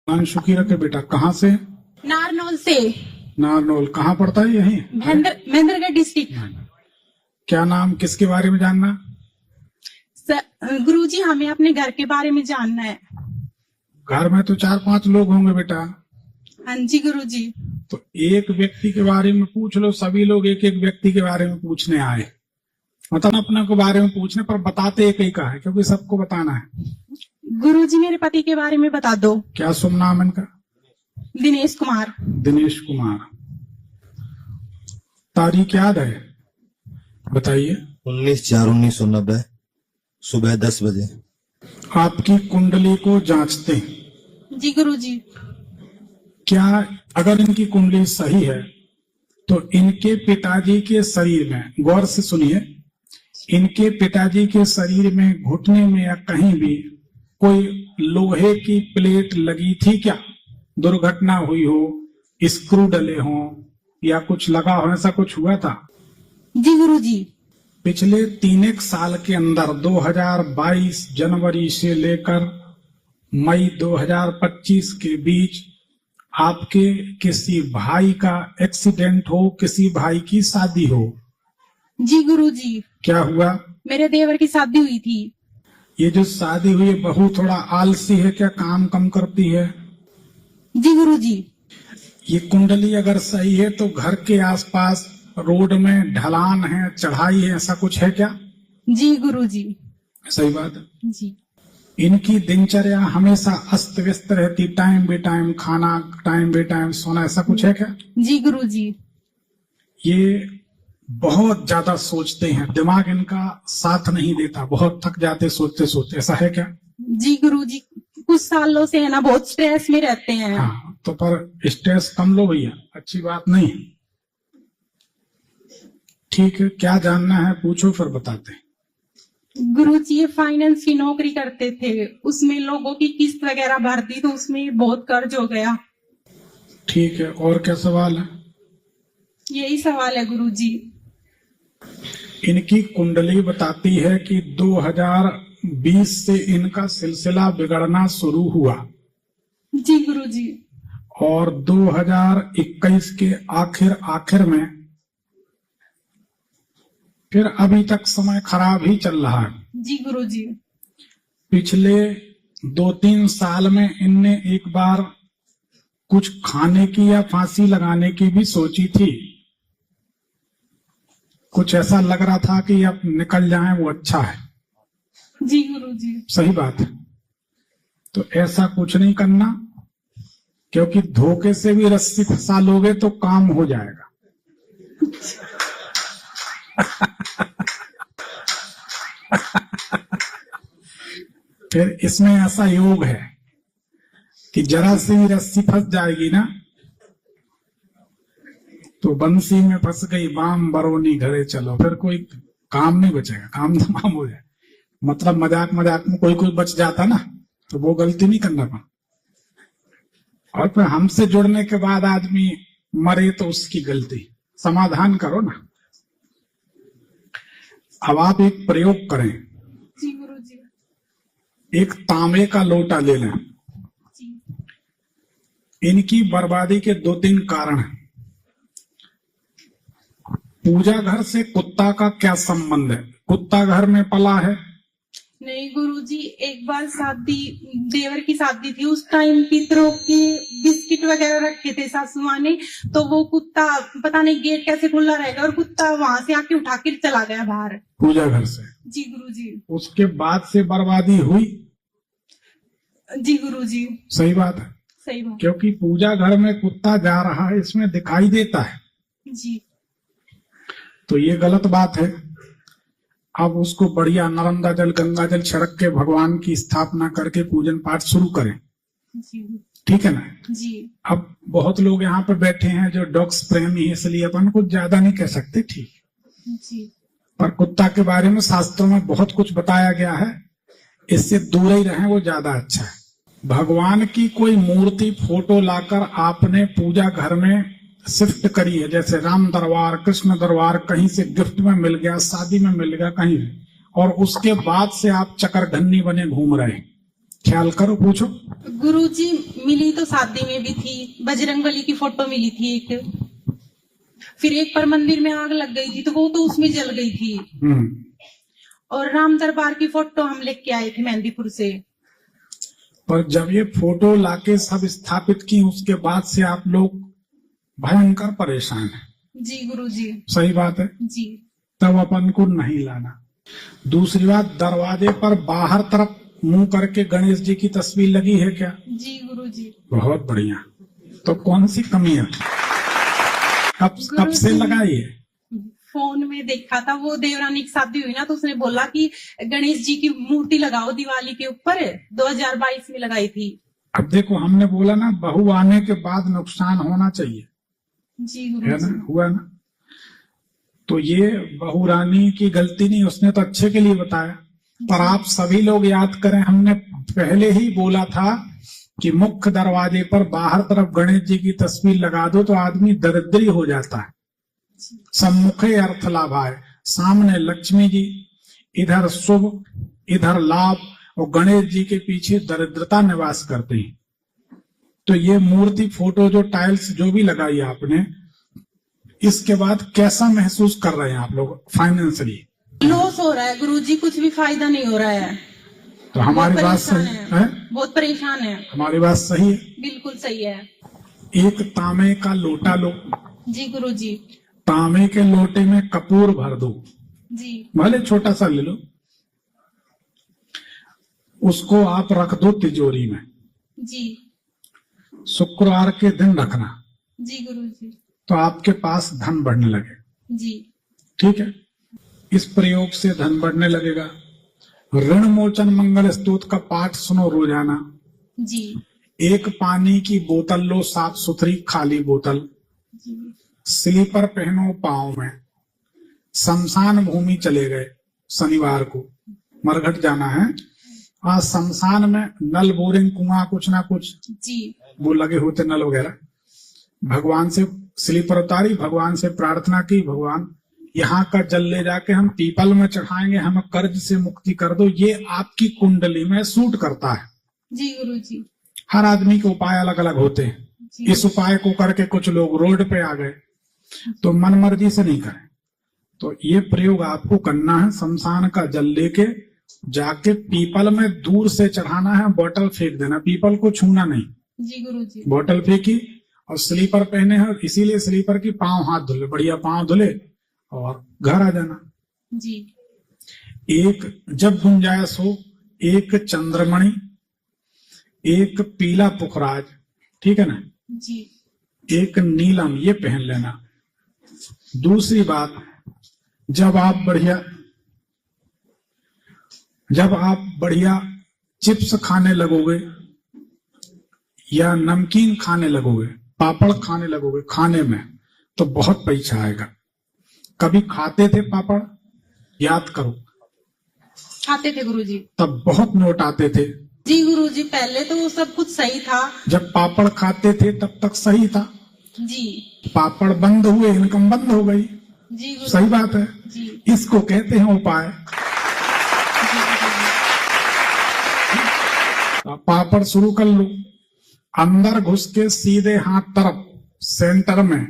अंशु की रखे बेटा, कहाँ से? नारनौल से। नारनौल कहाँ पड़ता है? यही महेंद्रगढ़ डिस्ट्रिक्ट। क्या नाम, किसके बारे में जानना? गुरुजी हमें अपने घर के बारे में जानना है। घर में तो 4-5 लोग होंगे बेटा। हाँ जी गुरुजी। तो एक व्यक्ति के बारे में पूछ लो। सभी लोग एक एक व्यक्ति के बारे में पूछने आए, मतलब अपने के बारे में पूछने पर बताते एक ही का है, क्योंकि सबको बताना है। गुरुजी मेरे पति के बारे में बता दो। क्या शुभ नाम इनका? दिनेश कुमार। दिनेश कुमार। तारीख याद है? बताइए। 19/4/1990 सुबह 10 बजे। आपकी कुंडली को जांचते हैं। जी गुरुजी। क्या अगर इनकी कुंडली सही है तो इनके पिताजी के शरीर में, गौर से सुनिए, इनके पिताजी के शरीर में घुटने में या कहीं भी कोई लोहे की प्लेट लगी थी क्या? दुर्घटना हुई हो, स्क्रू डले हो या कुछ लगा हो, ऐसा कुछ हुआ था? जी गुरुजी। पिछले 3 साल के अंदर 2022 जनवरी से लेकर मई 2025 के बीच आपके किसी भाई का एक्सीडेंट हो, किसी भाई की शादी हो? जी गुरुजी। क्या हुआ? मेरे देवर की शादी हुई थी। ये जो शादी हुई है, बहू थोड़ा आलसी है क्या, काम कम करती है? जी गुरुजी। ये कुंडली अगर सही है तो घर के आसपास रोड में ढलान है, चढ़ाई है, ऐसा कुछ है क्या? जी गुरुजी। सही बात है। जी। इनकी दिनचर्या हमेशा अस्त व्यस्त रहती, टाइम बे टाइम खाना, टाइम बे टाइम सोना, ऐसा कुछ है क्या? जी गुरुजी। ये बहुत ज्यादा सोचते हैं, दिमाग इनका साथ नहीं देता, बहुत थक जाते सोचते सोचते, ऐसा है क्या? जी गुरुजी। कुछ सालों से है ना, बहुत स्ट्रेस में रहते हैं। हाँ, तो पर स्ट्रेस कम लो भैया, अच्छी बात नहीं है। ठीक है, क्या जानना है पूछो, फिर बताते हैं। गुरुजी ये फाइनेंस की नौकरी करते थे, उसमें लोगों की किस्त वगैरह भर दी तो उसमें बहुत कर्ज हो गया। ठीक है, और क्या सवाल है? यही सवाल है गुरुजी। इनकी कुंडली बताती है कि 2020 से इनका सिलसिला बिगड़ना शुरू हुआ जी गुरुजी। और 2021 के आखिर में फिर अभी तक समय खराब ही चल रहा है। जी गुरुजी। पिछले 2-3 साल में इनने एक बार कुछ खाने की या फांसी लगाने की भी सोची थी। कुछ ऐसा लग रहा था कि अब निकल जाए वो अच्छा है। जी गुरुजी। सही बात है। तो ऐसा कुछ नहीं करना, क्योंकि धोखे से भी रस्सी फंसा लोगे तो काम हो जाएगा। फिर इसमें ऐसा योग है कि जरा से भी रस्सी फंस जाएगी ना तो बंसी में फंस गई बाम बरौनी घरे चलो, फिर कोई काम नहीं बचेगा, काम तमाम हो जाए। मतलब मजाक मजाक में कोई बच जाता ना, तो वो गलती नहीं करना पड़ा। और फिर हमसे जुड़ने के बाद आदमी मरे तो उसकी गलती, समाधान करो ना। अब आप एक प्रयोग करें। जी गुरुजी। एक तांबे का लोटा ले लें। जी। इनकी बर्बादी के 2-3 कारण हैं। पूजा घर से कुत्ता का क्या संबंध है? कुत्ता घर में पला है? नहीं गुरुजी, एक बार शादी, देवर की शादी थी, उस टाइम पितरों के बिस्किट वगैरह रखे थे सासू माँ ने, तो वो कुत्ता पता नहीं गेट कैसे खुला रहेगा और कुत्ता वहां से आके उठा के चला गया बाहर पूजा घर से। जी गुरुजी। उसके बाद से बर्बादी हुई? जी गुरुजी। सही बात है। सही बात। क्योंकि पूजा घर में कुत्ता जा रहा है, इसमें दिखाई देता है। जी। तो ये गलत बात है। अब उसको बढ़िया नर्मदा जल, गंगा जल छिड़क के भगवान की स्थापना करके पूजन पाठ शुरू करें। जी। ठीक है ना? जी। अब बहुत लोग यहाँ पे बैठे हैं जो डॉग्स प्रेमी है, इसलिए अपन कुछ ज्यादा नहीं कह सकते, ठीक। जी। पर कुत्ता के बारे में शास्त्रों में बहुत कुछ बताया गया है, इससे दूर ही रहें, वो ज्यादा अच्छा है। भगवान की कोई मूर्ति, फोटो लाकर आपने पूजा घर में शिफ्ट करी है, जैसे राम दरबार, कृष्ण दरबार, कहीं से गिफ्ट में मिल गया, शादी में मिल गया, कहीं, और उसके बाद से आप चकरघन्नी बने घूम रहे हैं, ख्याल करो, पूछो। गुरुजी मिली तो शादी में भी थी, बजरंगबली की फोटो मिली थी एक, फिर एक पर मंदिर में आग लग गई थी तो वो तो उसमें जल गई थी, और राम दरबार की फोटो हम लेके आए थे मेहंदीपुर से। पर जब ये फोटो लाके सब स्थापित की, उसके बाद से आप लोग भयंकर परेशान हैं। जी गुरुजी। सही बात है, जी तब अपन को नहीं लाना। दूसरी बात, दरवाजे पर बाहर तरफ मुंह करके गणेश जी की तस्वीर लगी है क्या? जी गुरुजी। बहुत बढ़िया। तो कौन सी कमी है? कब से लगाई है? फोन में देखा था, वो देवरानी की शादी हुई ना तो उसने बोला कि गणेश जी की मूर्ति लगाओ दिवाली के ऊपर, 2022 में लगाई थी। अब देखो, हमने बोला ना, बहू आने के बाद नुकसान होना चाहिए, जी है गुरुजी। ना? हुआ ना? तो ये बहू रानी की गलती नहीं, उसने तो अच्छे के लिए बताया। पर आप सभी लोग याद करें, हमने पहले ही बोला था कि मुख्य दरवाजे पर बाहर तरफ गणेश जी की तस्वीर लगा दो तो आदमी दरिद्री हो जाता है। सम्मुखे अर्थ लाभाय, सामने लक्ष्मी जी, इधर शुभ, इधर लाभ, और गणेश जी के पीछे दरिद्रता निवास करते हैं। तो ये मूर्ति, फोटो, जो टाइल्स जो भी लगाई आपने, इसके बाद कैसा महसूस कर रहे हैं आप लोग फाइनेंशियली? लॉस हो रहा है गुरुजी, कुछ भी फायदा नहीं हो रहा है। तो हमारी बहुत बात परेशान सही है, है? बहुत परेशान है। हमारी बात सही है? बिल्कुल सही है। एक तांबे का लोटा लो, जी गुरुजी। तांबे के लोटे में कपूर भर दो, जी भले छोटा सा ले लो, उसको आप रख दो तिजोरी में। जी शुक्रवार के दिन रखना, जी गुरुजी। तो आपके पास धन बढ़ने लगे। जी ठीक है, इस प्रयोग से धन बढ़ने लगेगा। ऋण मोचन मंगल स्तोत्र का पाठ सुनो रोजाना। जी एक पानी की बोतल लो, साफ सुथरी खाली बोतल। जी स्लीपर पहनो पाँव में। शमशान भूमि चले गए शनिवार को, मरघट जाना है। आज शमशान में नल, बोरिंग, कुआं, कुछ ना कुछ जी वो लगे होते नल वगैरह। भगवान से स्लीपर उतारी, भगवान से प्रार्थना की, भगवान यहाँ का जल ले जाके हम पीपल में चढ़ाएंगे, हमें कर्ज से मुक्ति कर दो। ये आपकी कुंडली में सूट करता है। जी गुरुजी। हर आदमी के उपाय अलग अलग होते हैं। जी इस उपाय को करके कुछ लोग रोड पे आ गए, तो मन मर्जी से नहीं करें। तो ये प्रयोग आपको करना है। शमशान का जल लेके जाके पीपल में दूर से चढ़ाना है, बोतल फेंक देना, पीपल को छूना नहीं। जी गुरुजी। बोतल फेंकी और स्लीपर पहने हैं, इसीलिए स्लीपर की पांव हाथ धुले, बढ़िया पांव धुले और घर आ जाना। जी एक जब गुंजाइश हो, एक चंद्रमणि, एक पीला पुखराज, ठीक है ना, जी एक नीलम, ये पहन लेना। दूसरी बात, जब आप बढ़िया चिप्स खाने लगोगे या नमकीन खाने लगोगे, पापड़ खाने लगोगे खाने में, तो बहुत पैसा आएगा। कभी खाते थे पापड़? याद करो, खाते थे गुरुजी। तब बहुत नोट आते थे। जी गुरुजी, पहले तो वो सब कुछ सही था। जब पापड़ खाते थे तब तक सही था। जी पापड़ बंद हुए, इनकम बंद हो गई। जी गुरुजी। सही बात है। जी इसको कहते हैं उपाय। पापड़ शुरू कर लो, अंदर घुस के सीधे हाथ तरफ सेंटर में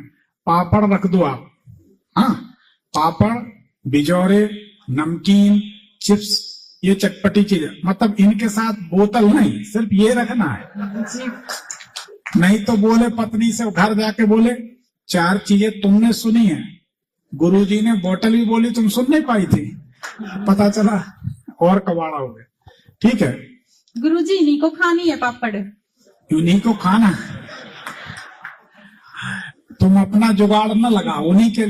पापड़ रख दो आप। हाँ, पापड़, बिजौरे, नमकीन, चिप्स, ये चटपटी चीजें, मतलब इनके साथ बोतल नहीं, सिर्फ ये रखना है। जी नहीं तो बोले पत्नी से घर जाके बोले, 4 चीजें तुमने सुनी है, गुरुजी ने बोतल भी बोली, तुम सुन नहीं पाई थी। पता चला और कबाड़ा हो गया। ठीक है, गुरुजी, इन्हीं को खानी है पापड़, उन्हीं को खाना। तुम अपना जुगाड़ न लगाओ, उन्हीं के लिए